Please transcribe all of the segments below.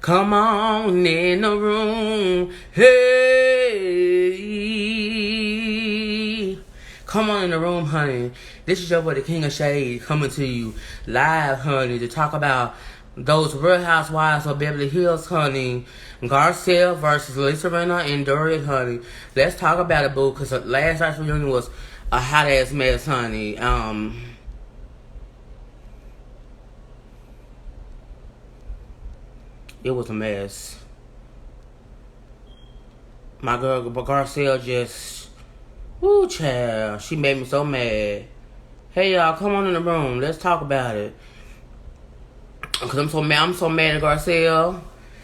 Come on in the room. Hey. Come on in the room, honey. This is your boy, the King of Shade, coming to you live, honey, to talk about those Real Housewives of Beverly Hills, honey. Garcelle versus Lisa Rinna and Dorit, honey. Let's talk about it, boo, because last night's reunion was a hot-ass mess, honey. It was a mess. My girl, Garcelle just, woo, child, she made me so mad. Hey, y'all, come on in the room. Let's talk about it. Because I'm so mad at Garcelle.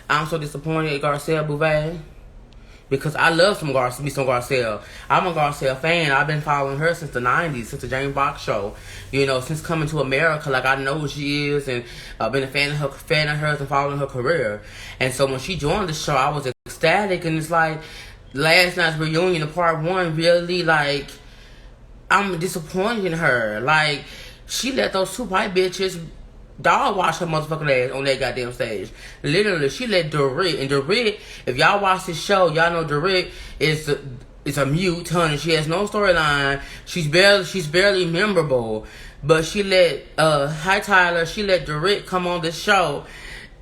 I'm so disappointed at Garcelle Bouvet. Because I love me some Garcelle. I'm a Garcelle fan. I've been following her since the 90s, since the James Fox show. You know, since coming to America, like I know who she is, and I've been a fan of hers and following her career. And so when she joined the show, I was ecstatic, and it's like last night's reunion, part one, really, like, I'm disappointed in her. Like, she let those two white bitches dog wash her motherfucking ass on that goddamn stage. Literally, she let Dorit, and Dorit, if y'all watch this show, y'all know Dorit is a mute, honey. She has no storyline. She's barely memorable. But she let hi Tyler, she let Dorit come on this show,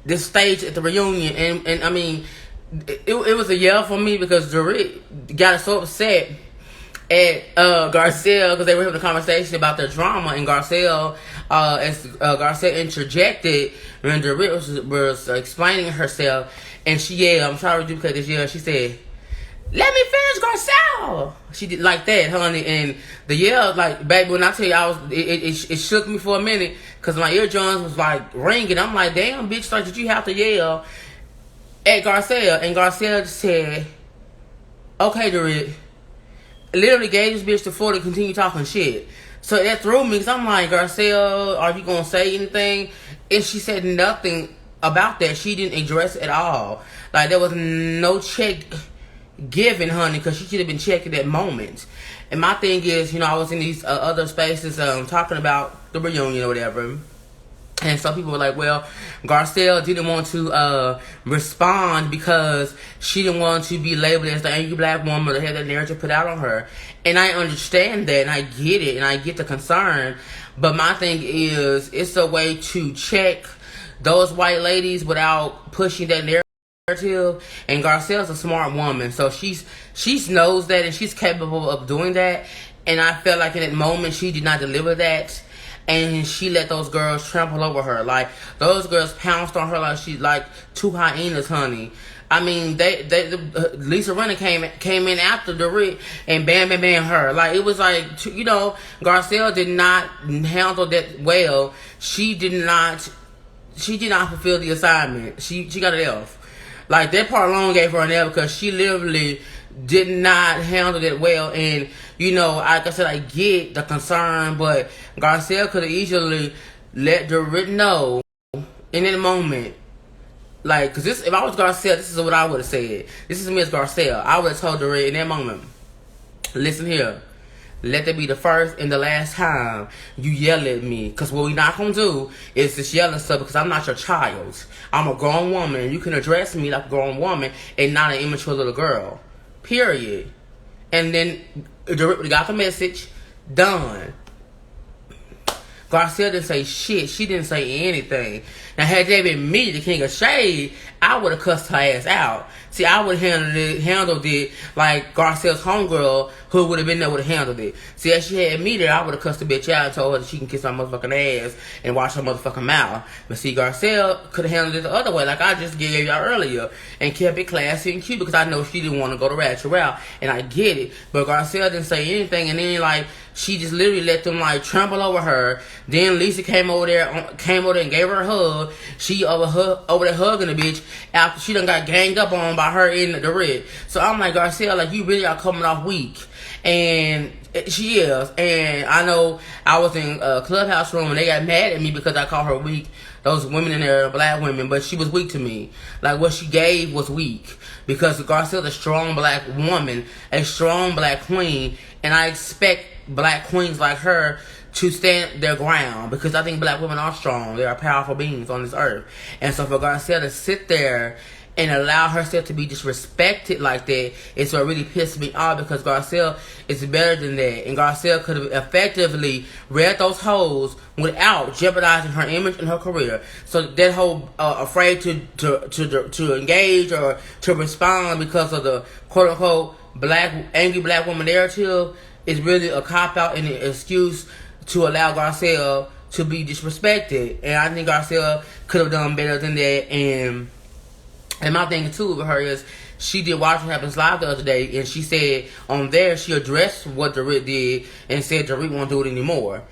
this stage at the reunion, and I mean, it was a yell for me because Dorit got so upset at Garcelle because they were having a conversation about their drama, and Garcelle interjected when Dorit was explaining herself, and she yelled, I'm sorry to duplicate this yell, she said, "Let me finish, Garcelle." She did like that, honey, and the yell, like, baby, when I tell you, it shook me for a minute because my eardrums was like ringing. I'm like, damn, bitch, like, did you have to yell at Garcelle? And Garcelle just said, "Okay, Dorit." Literally gave this bitch the floor to continue talking shit. So that threw me because I'm like, Garcelle, are you going to say anything? And she said nothing about that. She didn't address it at all. Like, there was no check given, honey, because she should have been checked at that moment. And my thing is, you know, I was in these other spaces talking about the reunion or whatever. And some people were like, well, Garcelle didn't want to respond because she didn't want to be labeled as the angry black woman or have that narrative put out on her. And I understand that, and I get it, and I get the concern. But my thing is, it's a way to check those white ladies without pushing that narrative. And Garcelle's a smart woman, so she knows that, and she's capable of doing that. And I felt like in that moment, she did not deliver that. And she let those girls trample over her. Like, those girls pounced on her like she's like two hyenas, honey. I mean, Lisa Rinna came in after Dorit and bam her. Like, it was like, you know, Garcelle did not handle that well. She did not fulfill the assignment. She got an F. Like, that part alone gave her an F because she literally did not handle it well. And, you know, like I said, I get the concern, but Garcelle could have easily let Dorit know in that moment. Like, because if I was Garcelle, this is what I would have said. This is me as Garcelle. I would have told Dorit in that moment, listen here, let that be the first and the last time you yell at me. Because what we not going to do is just yell and stuff because I'm not your child. I'm a grown woman, and you can address me like a grown woman and not an immature little girl. Period. And then Dorit got the message. Done. Garcelle didn't say shit. She didn't say anything. Now, had that been me, the King of Shade, I would have cussed her ass out. See, I would have handled it like Garcelle's homegirl, who would have been there, would have handled it. See, if she had me there, I would have cussed the bitch out and told her that she can kiss her motherfucking ass and wash her motherfucking mouth. But see, Garcelle could have handled it the other way, like I just gave y'all earlier, and kept it classy and cute because I know she didn't want to go the ratchet route, and I get it. But Garcelle didn't say anything, and then, like, she just literally let them, like, trample over her. Then Lisa came over there and gave her a hug. She over there hugging the bitch after she done got ganged up on by her in the red. So I'm like, Garcelle, like, you really are coming off weak. And she is. And I know I was in a clubhouse room and they got mad at me because I called her weak. Those women in there are black women, but she was weak to me. Like, what she gave was weak. Because Garcelle's a strong black woman, a strong black queen, and I expect black queens like her to stand their ground, because I think black women are strong. They are powerful beings on this earth. And so for Garcelle to sit there and allow herself to be disrespected like that is what really pissed me off, because Garcelle is better than that. And Garcelle could have effectively read those hoes without jeopardizing her image and her career. So that whole afraid to engage or to respond because of the quote unquote angry black woman narrative is really a cop out and an excuse to allow Garcelle to be disrespected. And I think Garcelle could have done better than that. And my thing too with her is, she did Watch What Happens Live the other day, and she said on there she addressed what Dorit did and said Dorit won't do it anymore.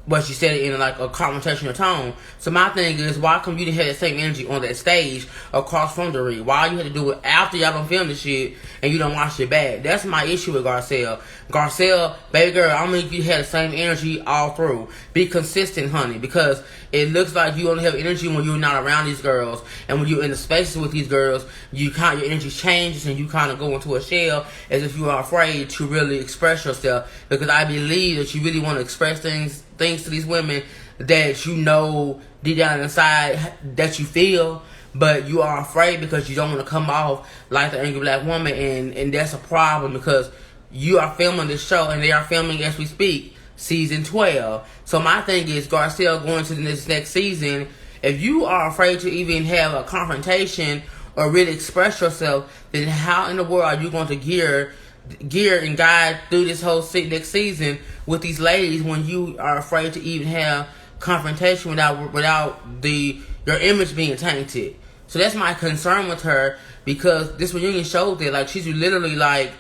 But she said it in like a confrontational tone. So my thing is, why come you didn't have that same energy on that stage across from Dorit? Why you had to do it after y'all don't film the shit and you don't watch it back? That's my issue with Garcelle. Garcelle, baby girl, I mean, you had the same energy all through. Be consistent, honey, because it looks like you only have energy when you're not around these girls, and when you're in the spaces with these girls, your energy changes and you kind of go into a shell as if you are afraid to really express yourself. Because I believe that you really want to express things to these women that you know deep down inside that you feel, but you are afraid because you don't want to come off like the angry black woman, and that's a problem, because you are filming this show and they are filming as we speak season 12. So my thing is, Garcelle, going to this next season, if you are afraid to even have a confrontation or really express yourself, then how in the world are you going to gear and guide through this whole next season with these ladies when you are afraid to even have confrontation without your image being tainted? So that's my concern with her, because this reunion showed that, like, she's literally like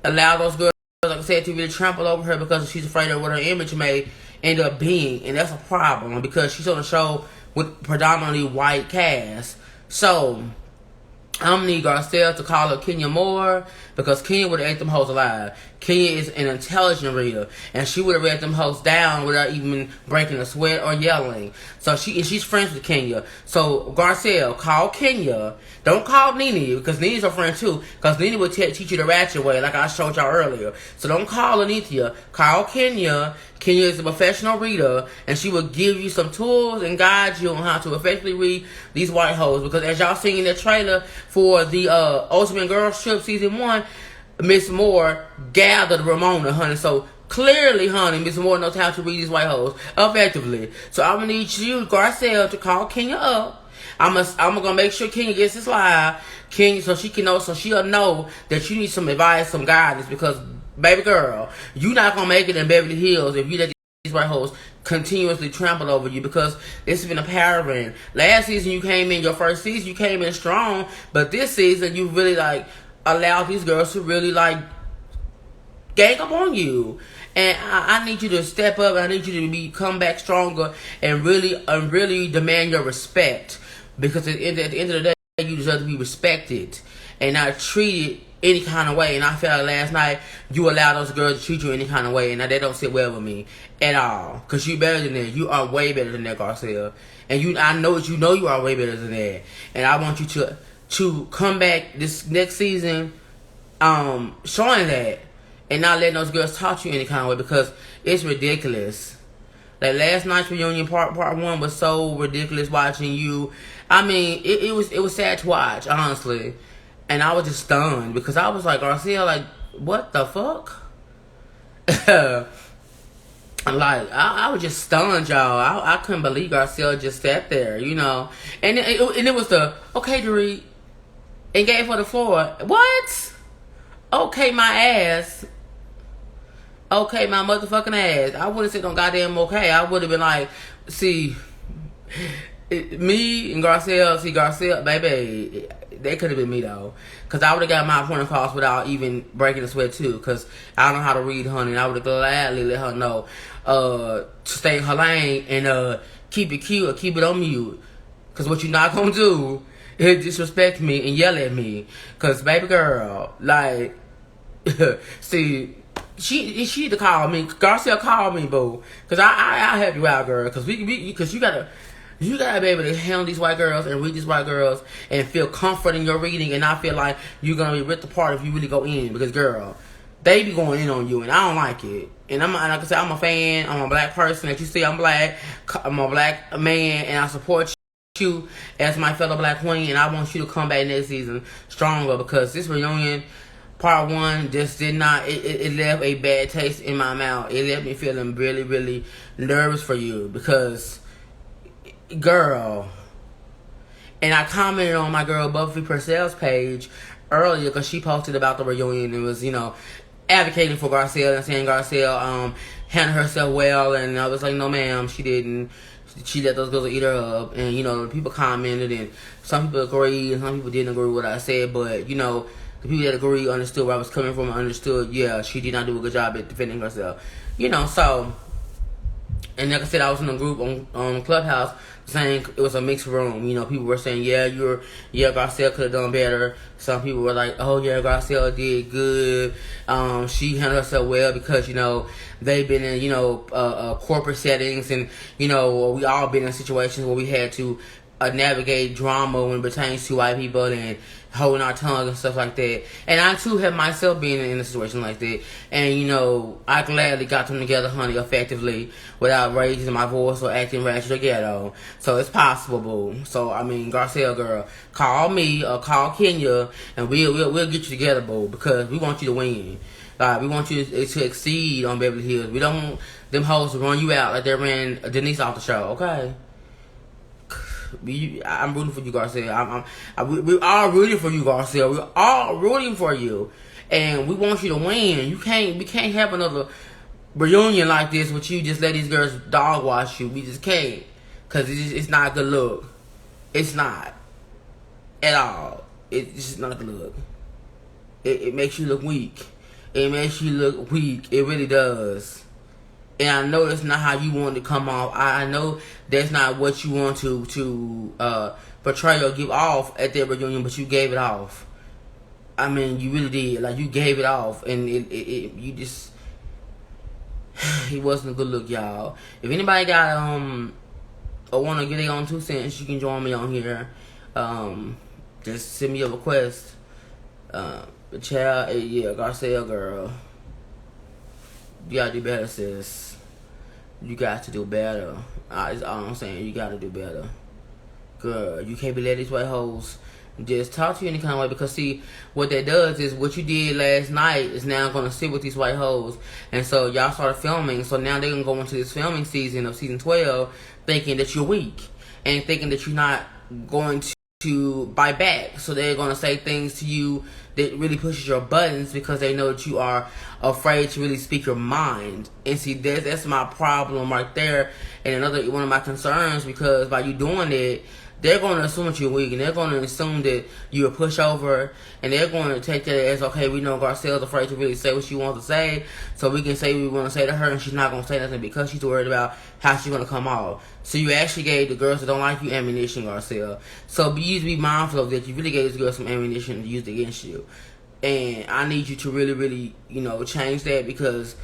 allowed those girls, like I said, to really trample over her because she's afraid of what her image may end up being. And that's a problem, because she's on a show with predominantly white cast. So I'm gonna need Garcelle to call up Kenya more, because Kenya would have ate them hoes alive. Kenya is an intelligent reader, and she would have read them hoes down without even breaking a sweat or yelling. So she's friends with Kenya. So Garcelle, call Kenya. Don't call Nene, because Nene's her friend too, because Nene would teach you the ratchet way, like I showed y'all earlier. So don't call Anithia. Call Kenya. Kenya is a professional reader, and she will give you some tools and guide you on how to effectively read these white hoes. Because as y'all seen in the trailer for the Ultimate Girls Trip Season 1, Miss Moore gathered Ramona, honey. So clearly, honey, Miss Moore knows how to read these white hoes effectively. So I'm going to need you, Garcelle, to call Kenya up. I'm gonna make sure Kenya gets this live, Kenya, so she'll know that you need some advice, some guidance, because baby girl, you not gonna make it in Beverly Hills if you let these white hoes continuously trample over you, because this has been a paradigm. Last season you came in, your first season you came in strong, but this season you really like allowed these girls to really like gang up on you. And I need you to step up. I need you to come back stronger and really demand your respect. Because at the end of the day, you deserve to be respected and not treated any kind of way. And I felt like last night you allowed those girls to treat you any kind of way, and that don't sit well with me at all. Because you better than that. You are way better than that, Garcelle. And I know that you know you are way better than that. And I want you to come back this next season showing that, and not letting those girls talk to you any kind of way, because it's ridiculous. Like last night's reunion part 1 was so ridiculous watching you. I mean, it was sad to watch, honestly. And I was just stunned, because I was like, Garcelle, like, what the fuck? Like, I was just stunned, y'all. I couldn't believe Garcelle just sat there, you know. And it was the, okay, Dorit, and gave her the floor. What? Okay, my ass. Okay, my motherfucking ass. I wouldn't say no goddamn okay. I would have been like, see, me and Garcelle, baby, they could have been me though. Because I would have got my point across without even breaking a sweat too. Because I don't know how to read, honey. And I would have gladly let her know to stay in her lane and keep it cute or keep it on mute. Because what you're not going to do is disrespect me and yell at me. Because, baby girl, like, see, she need to call me. Garcelle, call me, boo. Because I help you out, girl. Because because you gotta be able to handle these white girls and read these white girls and feel comfort in your reading and not feel like you're gonna be ripped apart if you really go in. Because, girl, they be going in on you, and I don't like it. And like I said, I'm a fan. I'm a black person. That you see, I'm black. I'm a black man, and I support you as my fellow black queen. And I want you to come back next season stronger, because this reunion, part one, just did not. It left a bad taste in my mouth. It left me feeling really, really nervous for you, because, girl. And I commented on my girl Buffy Purcell's page earlier, because she posted about the reunion and was, advocating for Garcelle and saying Garcelle handled herself well. And I was like, no ma'am, she didn't. She let those girls eat her up. And, people commented, and some people agreed and some people didn't agree with what I said. But, the people that agreed understood where I was coming from and understood, yeah, she did not do a good job at defending herself. So, and like I said, I was in a group on Clubhouse saying it was a mixed room. People were saying, Garcelle could have done better. Some people were like, oh yeah, Garcelle did good. She handled herself well, because, they've been in, corporate settings, and, we all been in situations where we had to navigate drama when it pertains to white people and holding our tongue and stuff like that. And I too have myself been in a situation like that. And I gladly got them together, honey, effectively, without raising my voice or acting ratchet or ghetto. So it's possible, boo. So Garcelle girl, call me or call Kenya, and we'll get you together, boo, because we want you to win. We want you to exceed on Beverly Hills. We don't want them hoes to run you out like they ran Denise off the show, okay? I'm rooting for you, Garcelle. We're all rooting for you, Garcelle. We're all rooting for you, and we want you to win. We can't have another reunion like this with you just let these girls dog wash you. We just can't, because it's not a good look. It's not at all. It's just not a good look. It makes you look weak. It makes you look weak. It really does. And I know that's not how you want to come off. I know that's not what you want to portray or give off at that reunion, but you gave it off. You really did. Like, you gave it off, and you just, it wasn't a good look, y'all. If anybody got or want to get their own 2 cents, you can join me on here. Just send me a request. But child, Garcelle girl, you gotta do better, sis. You got to do better. That's all I'm saying. You gotta do better. Girl, you can't be letting these white hoes just talk to you any kind of way, because see, what that does is what you did last night is now gonna sit with these white hoes. And so y'all started filming, so now they're gonna go into this filming season of season 12 thinking that you're weak and thinking that you're not going to bite back. So they're gonna say things to you that really pushes your buttons, because they know that you are afraid to really speak your mind. And see, that's my problem right there, and another one of my concerns, because by you doing it, they're going to assume that you're weak, and they're going to assume that you're a pushover, and they're going to take that as, okay, we know Garcelle's afraid to really say what she wants to say, so we can say what we want to say to her, and she's not going to say nothing because she's worried about how she's going to come off. So you actually gave the girls that don't like you ammunition, Garcelle. So you need to be mindful of that. You really gave these girls some ammunition to use against you. And I need you to really, really, change that, because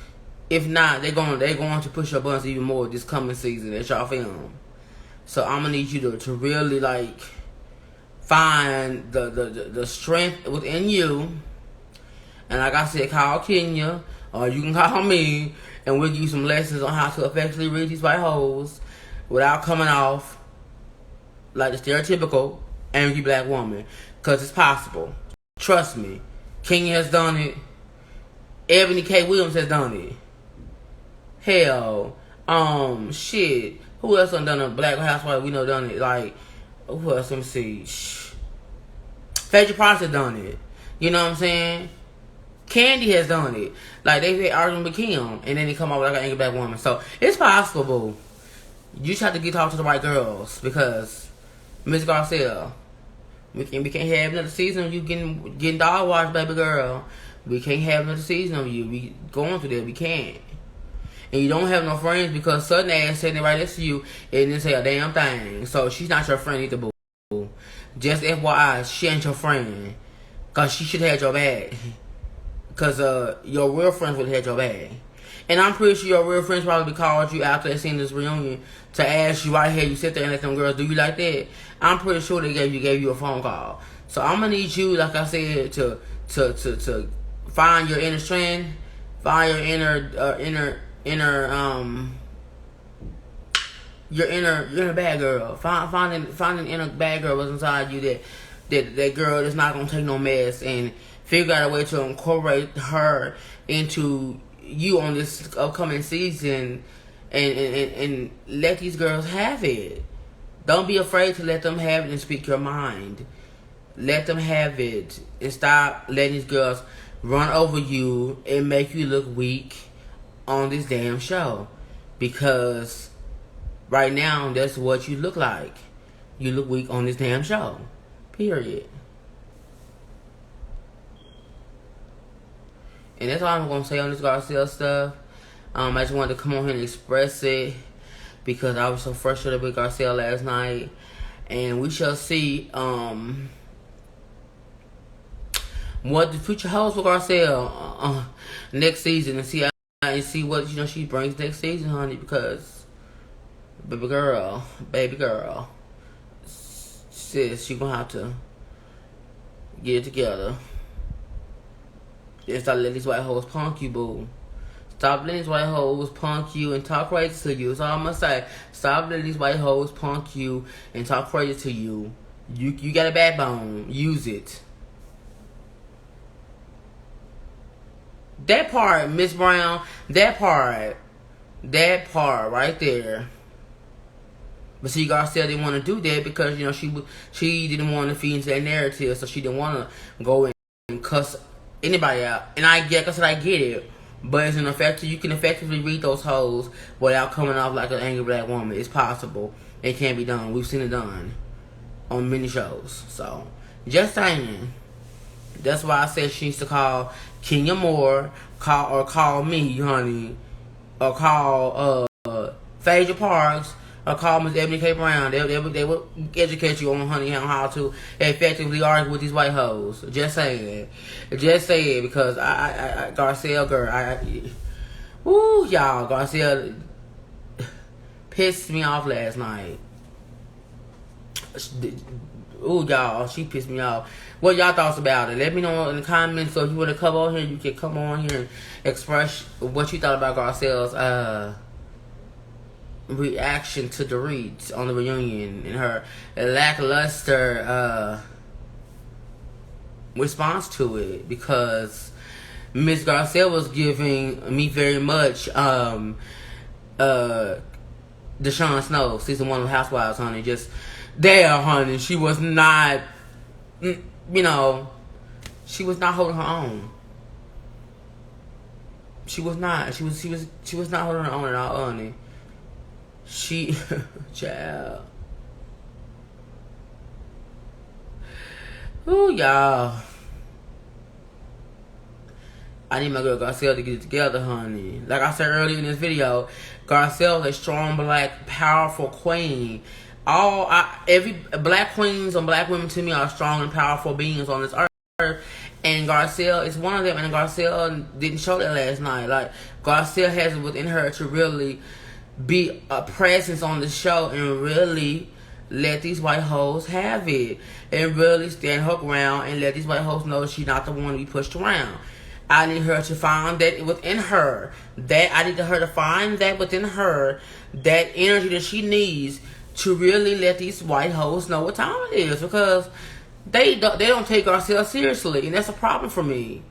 if not, they're going to push your buttons even more this coming season that y'all film. So I'm gonna need you to really find the strength within you, and like I said, call Kenya, or you can call me, and we'll give you some lessons on how to effectively read these white hoes without coming off like the stereotypical angry black woman, because it's possible. Trust me, Kenya has done it. Ebony K. Williams has done it. Hell, shit. Who else done a black housewife we know done it? Like, who else? Let me see. Phaedra Price has done it. You know what I'm saying? Candy has done it. Like, they've had argument with Kim, and then they come out like an angry black woman. So, it's possible. You just have to get talk to the right girls, because Miss Garcelle, we can't have another season of you getting dog washed, baby girl. We can't have another season of you. We going through that. We can't. And you don't have no friends, because sudden ass sitting right next to you and didn't say a damn thing. So she's not your friend either, boo. Just FYI, she ain't your friend, because she should have had your back. Because your real friends would have had your back. And I'm pretty sure your real friends probably called you after they seen this reunion to ask you right here. You sit there and let them girls do you like that. I'm pretty sure they gave you a phone call. So I'm gonna need you, like I said, to find your inner strength, find your inner bad girl. Find an inner bad girl was inside you that girl that's not gonna take no mess, and figure out a way to incorporate her into you on this upcoming season, and let these girls have it. Don't be afraid to let them have it and speak your mind. Let them have it and stop letting these girls run over you and make you look weak on this damn show. Because right now, that's what you look like. You look weak on this damn show. Period. And that's all I'm going to say on this Garcelle stuff. I just wanted to come on here and express it because I was so frustrated with Garcelle last night. And we shall see what the future holds for Garcelle next season, and see what she brings next season, honey. Because baby girl, sis, she gonna have to get it together. And stop letting these white hoes punk you, boo. Stop letting these white hoes punk you and talk crazy to you. That's all I'm gonna say. Stop letting these white hoes punk you and talk crazy to you. You got a backbone. Use it. That part, Miss Brown, that part right there. But see, Garcelle didn't want to do that because she didn't want to feed into that narrative, so she didn't want to go and cuss anybody out. And I get it, but it's an effective. You can effectively read those hoes without coming off like an angry black woman. It's possible. It can be done. We've seen it done on many shows. So just saying. That's why I said she needs to call Kenya Moore, call me, honey, or call Phaedra Parks, or call Miss Ebony K. Brown. They will educate you on, honey, on how to effectively argue with these white hoes. Just saying, because I Garcelle girl, woo, y'all, Garcelle pissed me off last night. Ooh, y'all, she pissed me off. What y'all thoughts about it? Let me know in the comments. So if you want to come on here, you can come on here and express what you thought about Garcelle's reaction to the Reeds on the reunion and her lackluster response to it. Because Miss Garcelle was giving me very much Deshaun Snow, season 1 of Housewives, honey. Just there, honey. She was not, she was not holding her own. She was not. She was not holding her own at all, honey. She, child. Ooh, y'all. I need my girl Garcelle to get it together, honey. Like I said earlier in this video, Garcelle is a strong, black, powerful queen. Every black queens and black women to me are strong and powerful beings on this earth, and Garcelle is one of them. And Garcelle didn't show that last night. Like, Garcelle has it within her to really be a presence on the show and really let these white hoes have it, and really stand her ground and let these white hoes know she's not the one to be pushed around. I need her to find that within her. I need her to find that within her, that energy that she needs to really let these white hoes know what time it is, because they don't take Garcelle seriously, and that's a problem for me.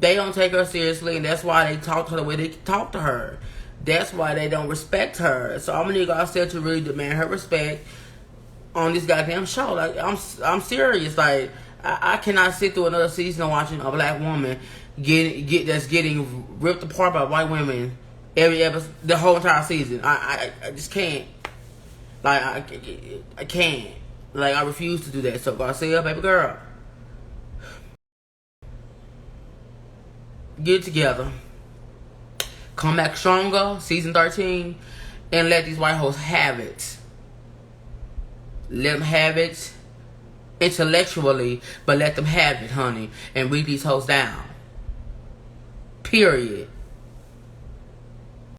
They don't take her seriously, and that's why they talk to her the way they talk to her. That's why they don't respect her. So I'm gonna need Garcelle to really demand her respect on this goddamn show. Like, I'm serious. Like, I cannot sit through another season watching a black woman that's getting ripped apart by white women every episode, the whole entire season. I just can't. Like, I can't. Like, I refuse to do that. So, Garcelle, baby girl, get it together. Come back stronger, season 13, and let these white hoes have it. Let them have it intellectually, but let them have it, honey, and read these hoes down. Period.